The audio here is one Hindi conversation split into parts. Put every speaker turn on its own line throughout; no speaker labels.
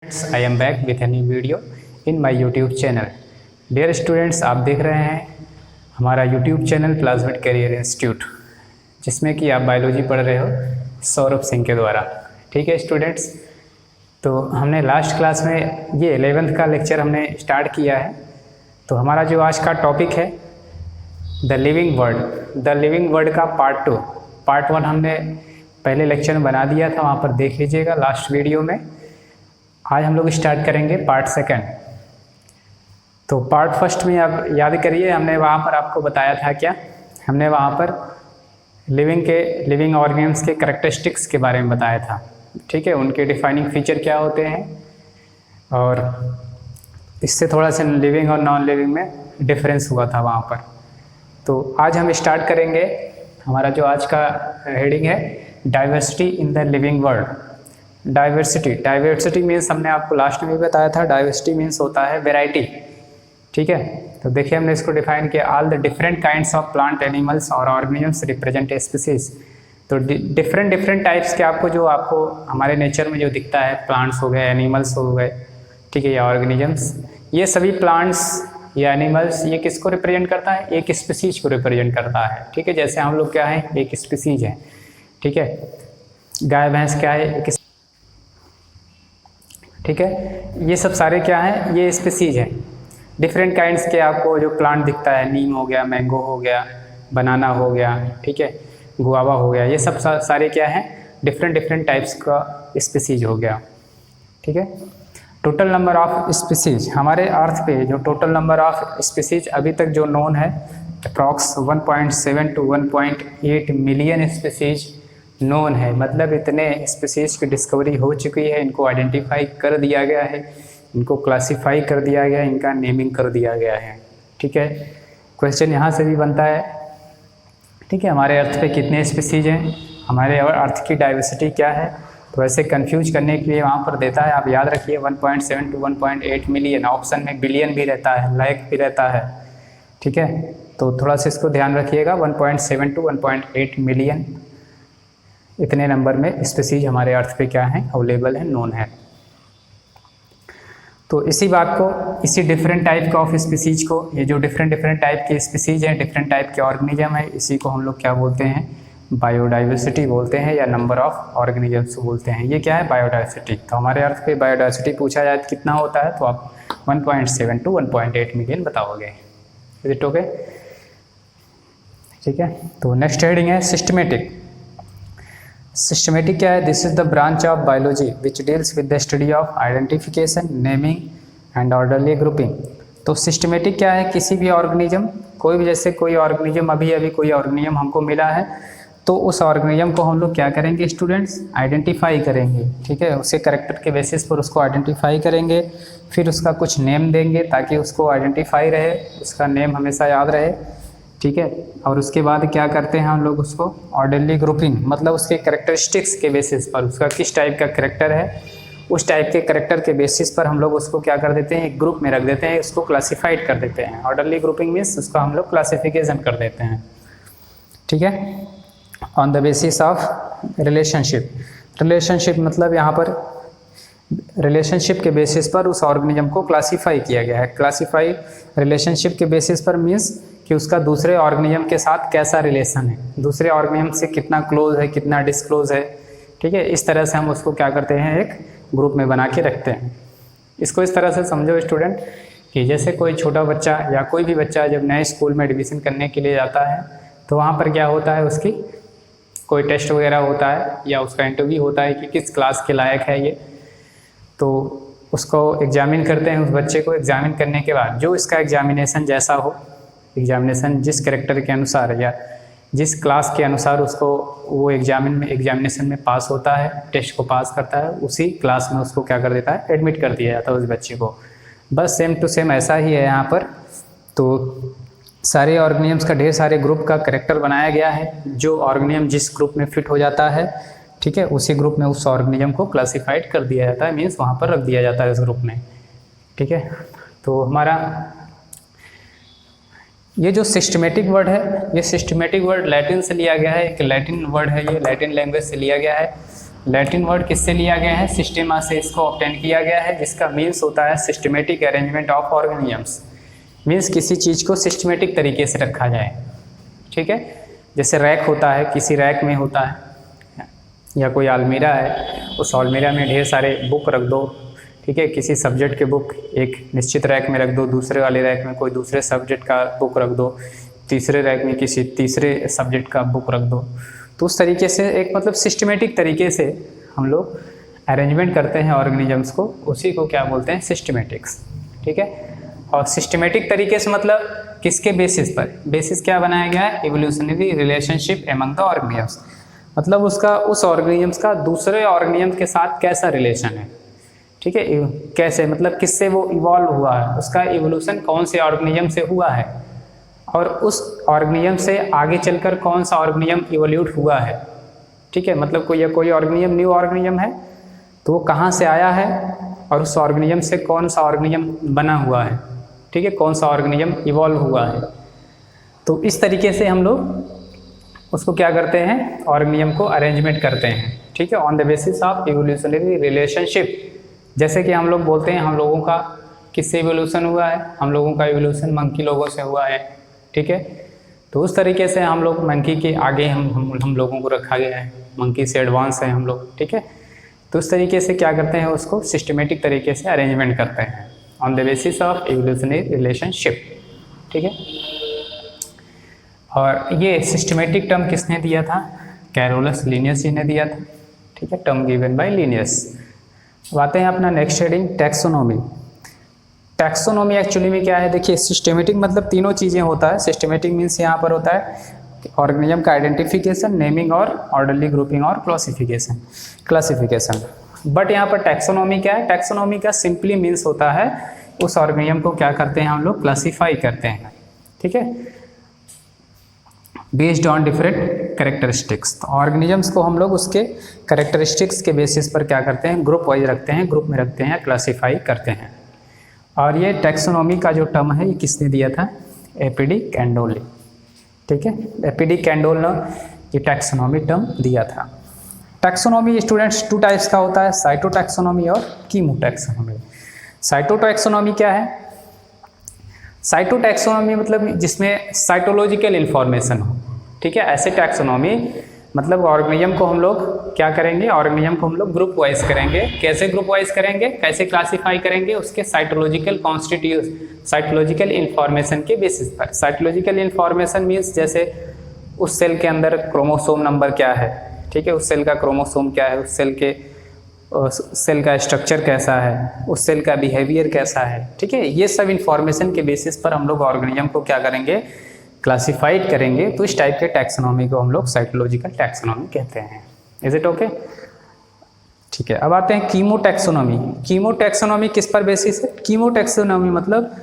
I am back with a new video in my YouTube channel. Dear students, आप देख रहे हैं हमारा YouTube channel Plasmid Career Institute, जिसमें कि आप बायोलॉजी पढ़ रहे हो सौरभ सिंह के द्वारा। ठीक है स्टूडेंट्स, तो हमने लास्ट क्लास में ये 11th का लेक्चर हमने स्टार्ट किया है। तो हमारा जो आज का टॉपिक है द लिविंग वर्ड का पार्ट 1 हमने पहले लेक्चर में बना दिया था, वहाँ पर देख लीजिएगा लास्ट वीडियो में। आज हम लोग स्टार्ट करेंगे पार्ट 2। तो पार्ट 1 में आप याद करिए, हमने वहाँ पर आपको बताया था क्या, हमने वहाँ पर लिविंग ऑर्गेनिम्स के कैरेक्टरिस्टिक्स के बारे में बताया था। ठीक है, उनके डिफाइनिंग फीचर क्या होते हैं और इससे थोड़ा सा लिविंग और नॉन लिविंग में डिफरेंस हुआ था वहाँ पर। तो आज हम स्टार्ट करेंगे, हमारा जो आज का हेडिंग है diversity in the living world. Diversity means हमने आपको लास्ट में भी बताया था, डाइवर्सिटी मीन्स होता है वैरायटी। ठीक है, तो देखिए हमने इसको डिफाइन किया, all the different kinds of plant animals और ऑर्गेनिजम्स रिप्रेजेंट ए स्पीसीज। तो डिफरेंट टाइप्स के आपको हमारे नेचर में जो दिखता है, प्लांट्स हो गए, एनिमल्स हो गए, ठीक है, या ऑर्गेनिजम्स, ये सभी प्लांट्स या एनिमल्स ये किसको रिप्रेजेंट करता है, एक स्पीसीज को रिप्रेजेंट करता है। ठीक है, जैसे हम लोग क्या है, एक स्पीसीज है। ठीक है, गाय भैंस क्या है, एक, ठीक है, ये सब सारे क्या हैं, ये स्पीसीज हैं। डिफरेंट काइंड्स के आपको जो प्लांट दिखता है, नीम हो गया, मैंगो हो गया, बनाना हो गया, ठीक है, गुआवा हो गया, ये सब सारे क्या हैं, डिफरेंट टाइप्स का स्पीसीज हो गया। ठीक है, टोटल नंबर ऑफ स्पीसीज, हमारे अर्थ पे जो टोटल नंबर ऑफ स्पीसीज अभी तक जो नोन है, approx 1.7 to 1.8 million species known है। मतलब इतने स्पीसीज की डिस्कवरी हो चुकी है, इनको आइडेंटिफाई कर दिया गया है, इनको क्लासिफाई कर दिया गया है, इनका नेमिंग कर दिया गया है। ठीक है, क्वेश्चन यहाँ से भी बनता है, ठीक है, हमारे अर्थ पे कितने स्पीसीज हैं, हमारे अर्थ की डाइवर्सिटी क्या है। तो ऐसे कंफ्यूज करने के लिए वहाँ पर देता है, आप याद रखिए 1.7 to 1.8 मिलियन, ऑप्शन में बिलियन भी रहता है, लाख भी रहता है। ठीक है, तो थोड़ा सा इसको ध्यान रखिएगा, 1.7 to 1.8 मिलियन इतने नंबर में स्पीसीज हमारे अर्थ पे क्या है, अवेलेबल है, नोन है। तो इसी बात को, इसी डिफरेंट टाइप ऑफ स्पीसीज को, ये जो डिफरेंट टाइप के स्पीसीज हैं, डिफरेंट टाइप के ऑर्गेनिज्म है, इसी को हम लोग क्या बोलते हैं, बायोडाइवर्सिटी बोलते हैं, या नंबर ऑफ ऑर्गेनिजम्स बोलते हैं। ये क्या है, बायोडाइवर्सिटी। तो हमारे अर्थ पे बायोडाइवर्सिटी पूछा जाए तो कितना होता है, तो आप 1.7 to 1.8 मिलियन बताओगे। Is it okay? ठीक है, तो नेक्स्ट हेडिंग है सिस्टमेटिक। सिस्टमेटिक क्या है, this is the branch of biology which deals with the study of identification, naming and orderly grouping. तो सिस्टमेटिक क्या है, किसी भी ऑर्गेनिज्म, कोई भी, जैसे कोई ऑर्गेनिज्म अभी कोई ऑर्गेनिज्म हमको मिला है, तो उस ऑर्गेनिज्म को हम लोग क्या करेंगे स्टूडेंट्स, आइडेंटिफाई करेंगे। ठीक है, उसके कैरेक्टर के बेसिस पर उसको आइडेंटिफाई करेंगे, फिर उसका कुछ नेम देंगे ताकि उसको आइडेंटिफाई रहे, उसका नेम हमेशा याद रहे। ठीक है, और उसके बाद क्या करते हैं हम लोग, उसको ऑर्डरली ग्रुपिंग, मतलब उसके कैरेक्टरिस्टिक्स के बेसिस पर, उसका किस टाइप का कैरेक्टर है, उस टाइप के कैरेक्टर के बेसिस पर हम लोग उसको क्या कर देते हैं, एक ग्रुप में रख देते हैं, उसको क्लासिफाइड कर देते हैं। ऑर्डरली ग्रुपिंग मीन्स उसका हम लोग क्लासिफिकेशन कर देते हैं। ठीक है, on the basis of relationship मतलब यहाँ पर रिलेशनशिप के बेसिस पर उस ऑर्गेनिज्म को क्लासीफाई किया गया है। क्लासीफाई रिलेशनशिप के बेसिस पर मीन्स कि उसका दूसरे ऑर्गेनिज्म के साथ कैसा रिलेशन है, दूसरे ऑर्गेनिज्म से कितना क्लोज है, कितना डिसक्लोज है। ठीक है, इस तरह से हम उसको क्या करते हैं, एक ग्रुप में बना के रखते हैं। इसको इस तरह से समझो स्टूडेंट कि जैसे कोई छोटा बच्चा या कोई भी बच्चा जब नए स्कूल में एडमिशन करने के लिए जाता है, तो वहाँ पर क्या होता है, उसकी कोई टेस्ट वगैरह होता है या उसका इंटरव्यू होता है कि किस क्लास के लायक है ये। तो उसको एग्जामिन करते हैं, उस बच्चे को एग्जामिन करने के बाद जो इसका एग्जामिनेशन जैसा हो, एग्जामिनेशन जिस कैरेक्टर के अनुसार या जिस क्लास के अनुसार उसको वो एग्जामिनेशन में पास होता है, टेस्ट को पास करता है, उसी क्लास में उसको क्या कर देता है, एडमिट कर दिया जाता है उस बच्चे को। बस सेम टू सेम ऐसा ही है यहाँ पर। तो सारे ऑर्गेनिजम्स का ढेर सारे ग्रुप का कैरेक्टर बनाया गया है, जो ऑर्गेनिज्म जिस ग्रुप में फिट हो जाता है, ठीक है, उसी ग्रुप में उस ऑर्गेनिज्म को क्लासिफाइड कर दिया जाता है, मीन्स वहाँ पर रख दिया जाता है उस ग्रुप में। ठीक है, तो हमारा ये जो सिस्टमेटिक वर्ड है, ये सिस्टमेटिक वर्ड लैटिन से लिया गया है, एक लैटिन वर्ड है, ये लैटिन लैंग्वेज से लिया गया है। लैटिन वर्ड किससे लिया गया है, सिस्टेमा से इसको ऑब्टेन किया गया है, जिसका मीन्स होता है systematic arrangement of organisms. Means किसी चीज़ को सिस्टमेटिक तरीके से रखा जाए, ठीक है। जैसे रैक होता है, किसी रैक में होता है, या कोई अलमीरा है, उस अलमीरा में ढेर सारे बुक रख दो, ठीक है। किसी सब्जेक्ट के बुक एक निश्चित रैक में रख दो, दूसरे वाले रैक में कोई दूसरे सब्जेक्ट का बुक रख दो, तीसरे रैक में किसी तीसरे सब्जेक्ट का बुक रख दो। तो उस तरीके से एक मतलब सिस्टमेटिक तरीके से हम लोग अरेंजमेंट करते हैं ऑर्गेनिजम्स को, उसी को क्या बोलते हैं, सिस्टमेटिक्स, ठीक है। और सिस्टमेटिक तरीके से मतलब किसके बेसिस पर, बेसिस क्या बनाया गया है, evolutionary relationship among the organisms, मतलब उसका उस ऑर्गेनिजम्स का दूसरे ऑर्गेनिजम्स के साथ कैसा रिलेशन है, ठीक है। कैसे मतलब किससे वो इवॉल्व हुआ है, उसका इवोल्यूशन कौन से ऑर्गेनिजम से हुआ है, और उस ऑर्गेनिजम से आगे चलकर कौन सा ऑर्गेनिजम इवोल्यूट हुआ है, ठीक है। मतलब कोई ऑर्गेनिजम न्यू ऑर्गेनिजम है तो वो कहाँ से आया है, और उस ऑर्गेनिजम से कौन सा ऑर्गेनिजम बना हुआ है, ठीक है, कौन सा ऑर्गेनिजम इवॉल्व हुआ है। तो इस तरीके से हम लोग उसको क्या करते हैं, ऑर्गेनिजम को अरेंजमेंट करते हैं, ठीक है, on the basis of evolutionary relationship. जैसे कि हम लोग बोलते हैं हम लोगों का किससे इवोल्यूशन हुआ है, हम लोगों का इवोल्यूशन मंकी लोगों से हुआ है, ठीक है। तो उस तरीके से हम लोग मंकी के आगे हम लोगों को रखा गया है, मंकी से एडवांस है हम लोग, ठीक है। तो उस तरीके से क्या करते हैं, उसको सिस्टमेटिक तरीके से अरेंजमेंट करते हैं on the basis of evolutionary relationship, ठीक है। और ये सिस्टमेटिक टर्म किसने दिया था, कैरोलस लिनियस जी ने दिया था, ठीक है, टर्म गिवन बाय लिनियस। अब आते हैं अपना next heading, taxonomy. Taxonomy actually में क्या है, देखिए सिस्टमेटिक मतलब तीनों चीज़ें होता है। सिस्टमेटिक मीन्स यहाँ पर होता है ऑर्गेनिज्म का आइडेंटिफिकेशन, नेमिंग और ऑर्डरली ग्रुपिंग और क्लासिफिकेशन। बट यहाँ पर टैक्सोनॉमी क्या है, टैक्सोनॉमी का सिंपली मीन्स होता है उस ऑर्गेनिज्म को क्या करते हैं हम लोग, क्लासीफाई करते हैं, ठीक है, बेस्ड ऑन डिफरेंट कैरेक्टरिस्टिक्स। तो ऑर्गेनिजम्स को हम लोग उसके कैरेक्टरिस्टिक्स के बेसिस पर क्या करते हैं, ग्रुप वाइज रखते हैं, ग्रुप में रखते हैं, क्लासीफाई करते हैं। और ये टैक्सोनॉमी का जो टर्म है ये किसने दिया था, एपीडी कैंडोली, ठीक है। एपीडी कैंडोल ने ये टैक्सोनॉमी टर्म दिया था। टैक्सोनॉमी स्टूडेंट्स टू टाइप्स का होता है, साइटोटैक्सोनॉमी और कीमोटैक्सोनॉमी। साइटोटैक्सोनॉमी क्या है, साइटोटैक्सोनॉमी मतलब जिसमें साइटोलॉजिकल इन्फॉर्मेशन हो, ठीक है। ऐसे टैक्सोनॉमी मतलब ऑर्गेनिज्म को हम लोग क्या करेंगे, ऑर्गेनिज्म को हम लोग ग्रुप वाइज करेंगे। कैसे ग्रुप वाइज करेंगे, कैसे क्लासीफाई करेंगे, उसके साइटोलॉजिकल साइटोलॉजिकल इन्फॉर्मेशन के बेसिस पर। साइटोलॉजिकल इन्फॉर्मेशन मीन्स जैसे उस सेल के अंदर क्रोमोसोम नंबर क्या है, ठीक है, उस सेल का क्रोमोसोम क्या है, उस सेल का स्ट्रक्चर कैसा है, उस सेल का बिहेवियर कैसा है, ठीक है। ये सब इन्फॉर्मेशन के बेसिस पर हम लोग ऑर्गेनिज्म को क्या करेंगे, क्लासिफाइड करेंगे। तो इस टाइप के टैक्सोनॉमी को हम लोग साइकोलॉजिकल टैक्सोनॉमी कहते हैं। इज इट ओके, ठीक है। अब आते हैं कीमोटैक्सोनॉमी। कीमोटैक्सोनॉमी किस पर बेसिस है, कीमोटैक्सोनॉमी मतलब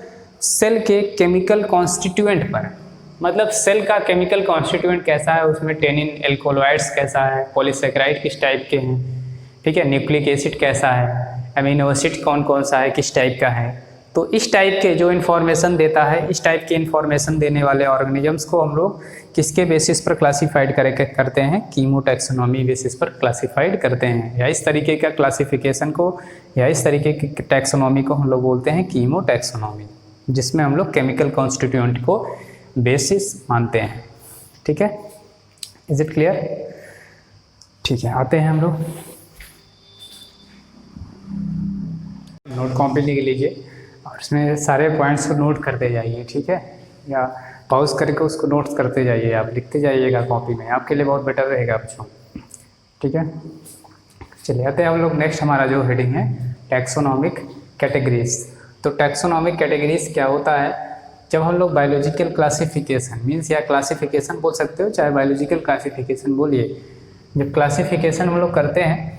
सेल के केमिकल कॉन्स्टिट्यूएंट पर, मतलब सेल का केमिकल कॉन्स्टिट्यूएंट कैसा है, उसमें टेनिन एल्कोलॉइड्स कैसा है, पॉलीसेकेराइड किस टाइप के हैं, ठीक है, न्यूक्लिक एसिड कैसा है, अमीनो एसिड कौन कौन सा है, किस टाइप का है। तो इस टाइप के जो इन्फॉर्मेशन देता है, इस टाइप के इन्फॉर्मेशन देने वाले ऑर्गेनिजम्स को हम लोग किसके बेसिस पर क्लासीफाइड करते हैं, कीमोटैक्सोनॉमी बेसिस पर क्लासीफाइड करते हैं। या इस तरीके का क्लासिफिकेशन को या इस तरीके की टैक्सोनॉमी को हम लोग बोलते हैं कीमोटैक्सोनॉमी, जिसमें हम लोग केमिकल कॉन्स्टिट्यूएंट को बेसिस मानते हैं, ठीक है। इज इट क्लियर, ठीक है। आते हैं हम लोग नोट कॉपी लिख लीजिए और इसमें सारे पॉइंट्स को नोट करते जाइए, ठीक है, या पॉज करके उसको नोट्स करते जाइए, आप लिखते जाइएगा कॉपी में, आपके लिए बहुत बेटर रहेगा बच्चों, ठीक है। चलिए आते हैं हम लोग नेक्स्ट, हमारा जो हेडिंग है टैक्सोनॉमिक कैटेगरीज। तो टैक्सोनॉमिक कैटेगरीज क्या होता है, जब हम लोग बायोलॉजिकल क्लासिफिकेशन मीन्स या क्लासिफिकेशन बोल सकते हो, चाहे बायोलॉजिकल क्लासिफिकेशन बोलिए, जब क्लासिफिकेशन हम लोग करते हैं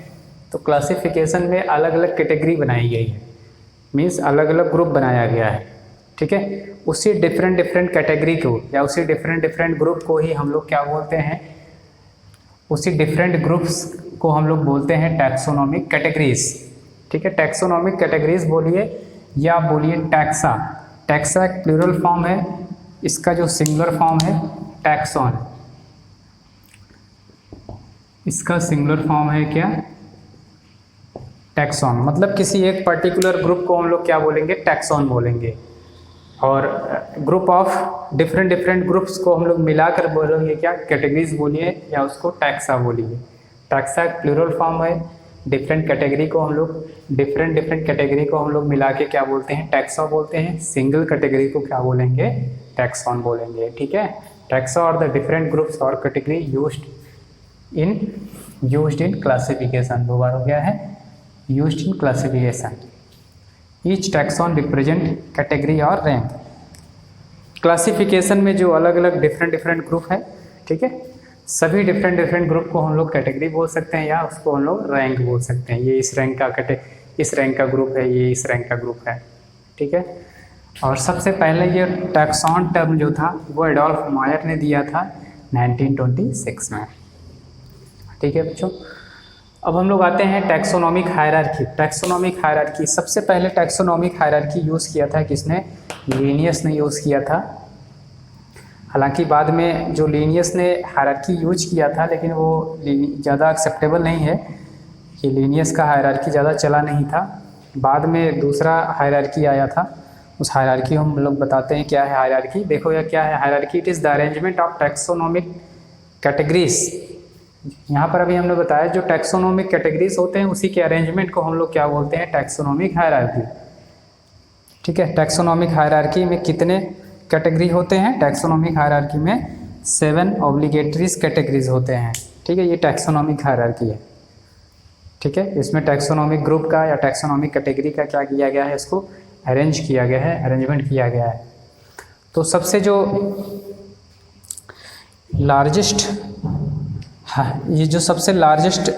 तो क्लासिफिकेशन में अलग अलग कैटेगरी बनाई गई है, मीन्स अलग अलग ग्रुप बनाया गया है, ठीक है। उसी डिफरेंट कैटेगरी को या उसी डिफरेंट ग्रुप को ही हम लोग क्या बोलते हैं, उसी डिफरेंट ग्रुप्स को हम लोग बोलते हैं टैक्सोनॉमिक कैटेगरीज, ठीक है। टैक्सोनॉमिक कैटेगरीज बोलिए या बोलिए टैक्सा। टैक्सा एक प्लूरल फॉर्म है, इसका जो सिंगुलर फॉर्म है टैक्सॉन, इसका सिंगुलर फॉर्म है क्या? टैक्सॉन। मतलब किसी एक पर्टिकुलर ग्रुप को हम लोग क्या बोलेंगे? टैक्सॉन बोलेंगे। और group of different different groups को हम लोग मिलाकर बोलेंगे क्या? कैटेगरीज बोलिए या उसको टैक्सा बोलिए। टैक्सा एक प्लूरल फॉर्म है। डिफरेंट कैटेगरी को हम लोग डिफरेंट कैटेगरी को हम लोग मिला के क्या बोलते हैं? टैक्सा बोलते हैं। सिंगल कैटेगरी को क्या बोलेंगे? टैक्सॉन बोलेंगे। ठीक है। टैक्सा और द डिफरेंट ग्रुप्स और कैटेगरी यूज्ड इन क्लासिफिकेशन। 2 बार हो गया है, used in classification. Each taxon represent category और रैंक। क्लासिफिकेशन में जो अलग अलग डिफरेंट ग्रुप है, ठीक है, सभी डिफरेंट ग्रुप को हम लोग कैटेगरी बोल सकते हैं या उसको हम लोग रैंक बोल सकते हैं। ये इस रैंक का ग्रुप है, ये इस रैंक का ग्रुप है। ठीक है। और सबसे पहले ये टैक्सॉन टर्म जो था वो एडोल्फ मायर ने दिया था 1926 में। ठीक है बच्चों। अब हम लोग आते हैं टैक्सोनॉमिक हायरार्की। टैक्सोनॉमिक हायरार्की, सबसे पहले टैक्सोनॉमिक हायरार्की यूज़ किया था किसने? लीनियस ने यूज़ किया था। हालांकि बाद में जो लीनियस ने हायरार्की यूज किया था लेकिन वो ज़्यादा एक्सेप्टेबल नहीं है। ये लीनियस का हायरार्की ज़्यादा चला नहीं था। बाद में दूसरा हायरार्की आया था, उस हायरार्की हम लोग बताते हैं क्या है हायरार्की। देखो यह क्या है hierarchy? It is the arrangement of taxonomic categories. यहाँ पर अभी हमने बताया जो टैक्सोनॉमिक कैटेगरीज होते हैं उसी के अरेंजमेंट को हम लोग क्या बोलते हैं? Taxonomic hierarchy. ठीक है। टैक्सोनॉमिक हायरार्की में कितने कैटेगरी होते हैं? टैक्सोनॉमिक हायरार्की में 7 ऑब्लिगेटरीज कैटेगरीज होते हैं। ठीक है। ये टैक्सोनॉमिक हायरार्की है। ठीक है। इसमें टैक्सोनॉमिक ग्रुप का या टैक्सोनॉमिक कैटेगरी का क्या किया गया है? इसको अरेंज किया गया है, अरेंजमेंट किया गया है। तो सबसे जो लार्जेस्ट ये जो सबसे लार्जेस्ट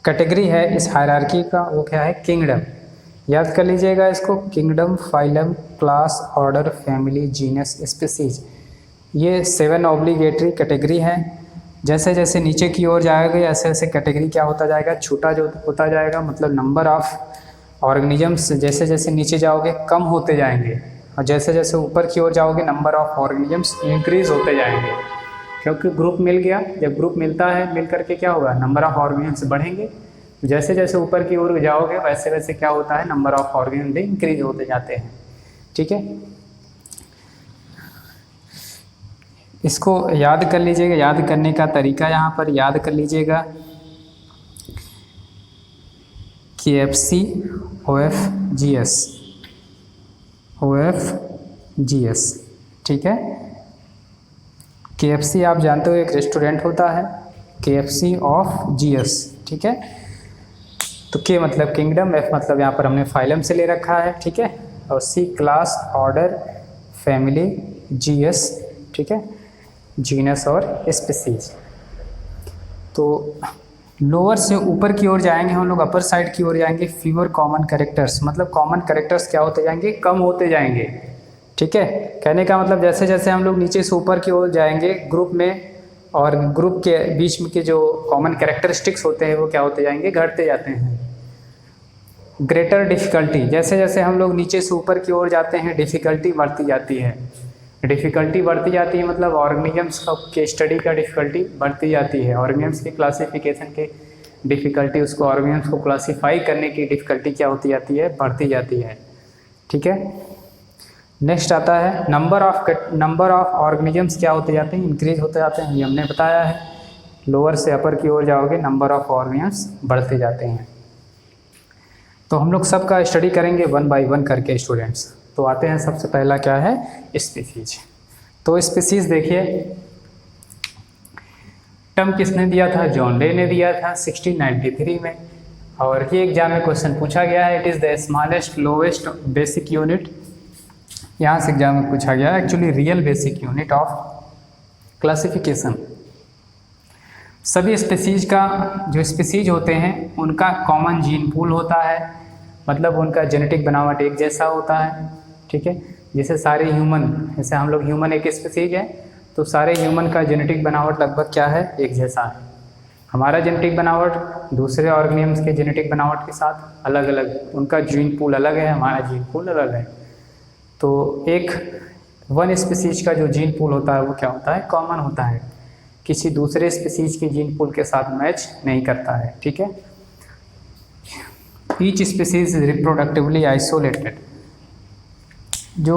कैटेगरी है इस हायरार्की का वो क्या है? किंगडम। याद कर लीजिएगा इसको। Kingdom, phylum, class, order, family, genus, species, ये 7 ऑब्लिगेटरी कैटेगरी हैं। जैसे जैसे नीचे की ओर जाएगा ऐसे ऐसे कैटेगरी क्या होता जाएगा? छोटा जो होता जाएगा। मतलब नंबर ऑफ ऑर्गेनिजम्स जैसे जैसे नीचे जाओगे कम होते जाएंगे और जैसे जैसे ऊपर की ओर जाओगे नंबर ऑफ ऑर्गेनिजम्स इंक्रीज होते जाएंगे। क्योंकि ग्रुप मिल गया, जब ग्रुप मिलता है मिल करके क्या होगा? नंबर ऑफ ऑर्गेनिजम्स बढ़ेंगे। जैसे जैसे ऊपर की ओर जाओगे वैसे वैसे क्या होता है? नंबर ऑफ ऑर्गेनिजम भी इंक्रीज होते जाते हैं। ठीक है। इसको याद कर लीजिएगा। याद करने का तरीका यहाँ पर याद कर लीजिएगा। KFC OFGS। ठीक है। KFC आप जानते हो एक रेस्टोरेंट होता है, KFC ऑफ GS। ठीक है। तो K मतलब किंगडम, F मतलब यहाँ पर हमने फाइलम से ले रखा है। ठीक है। और C class, order, family, GS। ठीक है। जीनस और स्पीसीज। तो लोअर से ऊपर की ओर जाएंगे हम लोग, अपर साइड की ओर जाएंगे। फीवर कॉमन कैरेक्टर्स, मतलब कॉमन कैरेक्टर्स क्या होते जाएंगे? कम होते जाएंगे। ठीक है। कहने का मतलब जैसे जैसे हम लोग नीचे से ऊपर की ओर जाएंगे ग्रुप में और ग्रुप के बीच में के जो कॉमन कैरेक्टरिस्टिक्स होते हैं वो क्या होते जाएंगे? घटते जाते हैं। ग्रेटर डिफ़िकल्टी, जैसे जैसे हम लोग नीचे से ऊपर की ओर जाते हैं डिफ़िकल्टी बढ़ती जाती है। डिफ़िकल्टी बढ़ती जाती है मतलब ऑर्गेनिजम्स के स्टडी का डिफ़िकल्टी बढ़ती जाती है। ऑर्गेनिजम्स की क्लासिफिकेशन के डिफ़िकल्टी, उसको ऑर्गेनिजम्स को क्लासीफाई करने की डिफ़िकल्टी क्या होती जाती है? बढ़ती जाती है। ठीक है। नेक्स्ट आता है नंबर ऑफ ऑर्गेनिजम्स क्या होते जाते हैं? इंक्रीज होते जाते हैं। ये हमने बताया है। लोअर से अपर की ओर जाओगे नंबर ऑफ ऑर्गेनिजम्स बढ़ते जाते हैं। तो हम लोग सबका स्टडी करेंगे 1 बाय 1 करके स्टूडेंट्स। तो आते हैं सबसे पहला क्या है? स्पीसीज। तो स्पीसीज देखिए टर्म किसने दिया था? जॉन डे ने दिया था 1693 में। और ये एग्जाम में क्वेश्चन पूछा गया है। It is the smallest lowest basic unit. यहाँ से एग्जाम में पूछा गया actually real basic unit of classification. सभी स्पीसीज का जो स्पीसीज होते हैं उनका कॉमन जीन पूल होता है, मतलब उनका जेनेटिक बनावट एक जैसा होता है। ठीक है। जैसे सारे ह्यूमन, जैसे हम लोग ह्यूमन एक स्पीसीज है तो सारे ह्यूमन का जेनेटिक बनावट लगभग क्या है? एक जैसा है। हमारा जेनेटिक बनावट दूसरे ऑर्गेनिजम्स के जेनेटिक बनावट के साथ अलग अलग, उनका जीन पूल अलग है, हमारा जीन पूल अलग है। तो एक वन स्पीसीज का जो जीन पूल होता है वो क्या होता है? कॉमन होता है। किसी दूसरे स्पीसीज के जीन पूल के साथ मैच नहीं करता है, ठीक है। Each species reproductively isolated. जो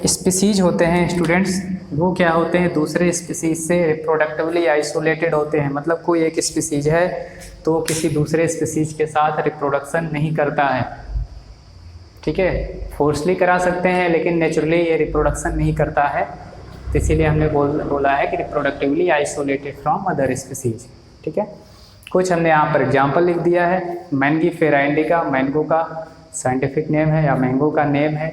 स्पीसीज होते हैं स्टूडेंट्स, वो क्या होते हैं, दूसरे स्पीसीज से रिप्रोडक्टिवली आइसोलेटेड होते हैं। मतलब कोई एक स्पीसीज है तो किसी दूसरे स्पीसीज के साथ रिप्रोडक्शन नहीं करता है, ठीक है। फोर्सली करा सकते हैं लेकिन नेचुरली ये रिप्रोडक्शन नहीं करता है, तो इसीलिए हमने बोला है कि reproductively isolated from other species, ठीक है। कुछ हमने यहाँ पर एग्जाम्पल लिख दिया है। मैंगीफेरा इंडिका मैंगो का साइंटिफिक नेम है या मैंगो का नेम है,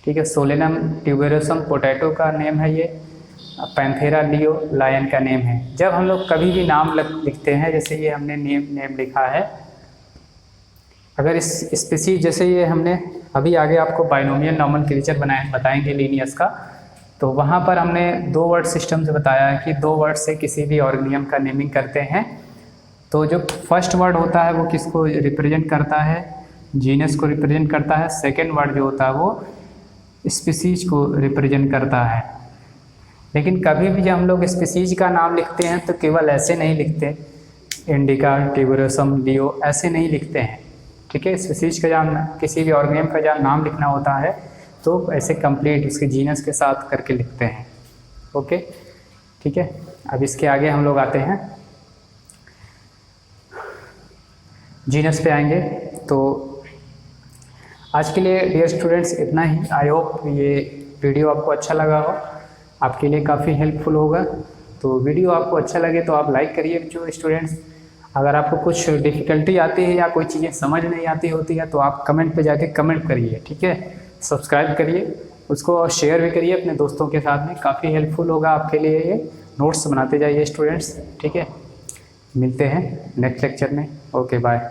ठीक है। सोलेनम ट्यूबेरोसम पोटैटो का नेम है ये। पैंथेरा लियो लायन का नेम है। जब हम लोग कभी भी नाम लिखते हैं, जैसे ये हमने नेम लिखा है, अगर इस स्पीसीज, जैसे ये हमने अभी आगे आपको बाइनोमियल नॉमेनक्लेचर बताएंगे लीनियस का, तो वहाँ पर हमने 2 वर्ड सिस्टम से बताया है कि 2 वर्ड से किसी भी ऑर्गेनियम का नेमिंग करते हैं। तो जो फर्स्ट वर्ड होता है वो किसको रिप्रेजेंट करता है, जीनस को रिप्रेजेंट करता है। सेकेंड वर्ड जो होता है वो स्पीसीज को रिप्रेजेंट करता है। लेकिन कभी भी जब हम लोग स्पीसीज का नाम लिखते हैं तो केवल ऐसे नहीं लिखते, इंडिका ट्यूबेरोसम लियो ऐसे नहीं लिखते हैं, ठीक है। स्पीसीज का जब किसी भी ऑर्गेनियम का जब नाम लिखना होता है तो ऐसे कंप्लीट उसके जीनस के साथ करके लिखते हैं, ओके, ठीक है। अब इसके आगे हम लोग आते हैं, जीनस पे आएंगे। तो आज के लिए डियर स्टूडेंट्स इतना ही। आई होप ये वीडियो आपको अच्छा लगा हो, आपके लिए काफ़ी हेल्पफुल होगा। तो वीडियो आपको अच्छा लगे तो आप लाइक करिए जो स्टूडेंट्स। अगर आपको कुछ डिफ़िकल्टी आती है या कोई चीज़ें समझ नहीं आती होती है तो आप कमेंट पे जाके कमेंट करिए, ठीक है। सब्सक्राइब करिए उसको और शेयर भी करिए अपने दोस्तों के साथ में, काफ़ी हेल्पफुल होगा आपके लिए। ये नोट्स बनाते जाइए स्टूडेंट्स, ठीक है। मिलते हैं नेक्स्ट लेक्चर में, ओके बाय।